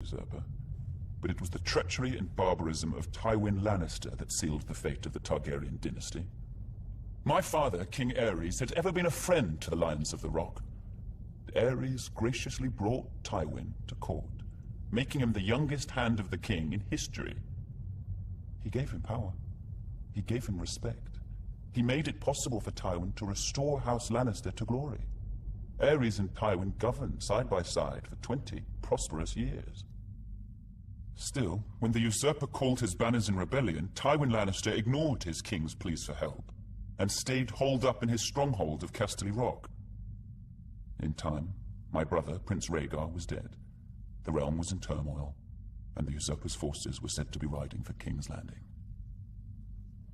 usurper, but it was the treachery and barbarism of Tywin Lannister that sealed the fate of the Targaryen dynasty. My father, King Aerys, had ever been a friend to the Lions of the Rock. Aerys graciously brought Tywin to court, making him the youngest hand of the king in history. He gave him power. He gave him respect. He made it possible for Tywin to restore House Lannister to glory. Aerys and Tywin governed side by side for 20 prosperous years. Still, when the usurper called his banners in rebellion, Tywin Lannister ignored his king's pleas for help and stayed holed up in his stronghold of Casterly Rock. In time, my brother, Prince Rhaegar, was dead. The realm was in turmoil, and the usurper's forces were said to be riding for Kingslanding.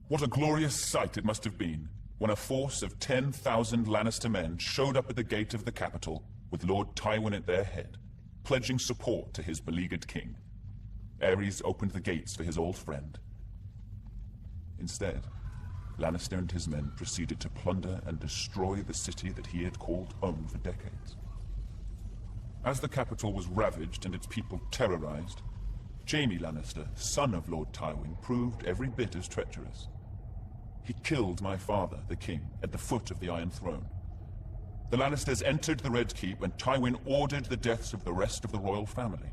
What a glorious sight it must have been when a force of 10,000 Lannister men showed up at the gate of the capital with Lord Tywin at their head, pledging support to his beleaguered king. Aerys opened the gates for his old friend. Instead, Lannister and his men proceeded to plunder and destroy the city that he had called home for decades. As the capital was ravaged and its people terrorized, Jaime Lannister, son of Lord Tywin, proved every bit as treacherous. He killed my father, the king, at the foot of the Iron Throne. The Lannisters entered the Red Keep and Tywin ordered the deaths of the rest of the royal family.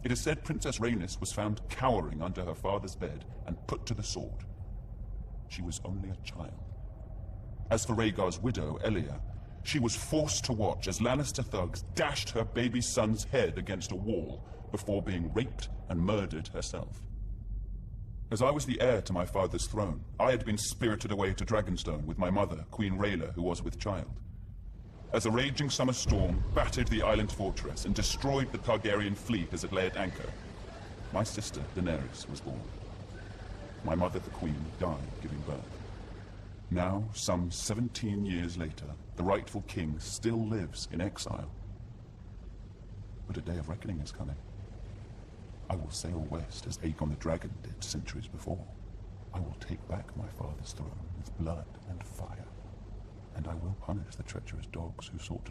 It is said Princess Rhaenys was found cowering under her father's bed and put to the sword. She was only a child. As for Rhaegar's widow, Elia, she was forced to watch as Lannister thugs dashed her baby son's head against a wall before being raped and murdered herself. As I was the heir to my father's throne, I had been spirited away to Dragonstone with my mother, Queen Rhaela, who was with child. As a raging summer storm battered the island fortress and destroyed the Targaryen fleet as it lay at anchor, my sister, Daenerys, was born. My mother, the Queen, died giving birth. Now, some 17 years later, the rightful king still lives in exile. But a day of reckoning is coming. I will sail west as Aegon the Dragon did centuries before. I will take back my father's throne with blood and fire. And I will punish the treacherous dogs who sought to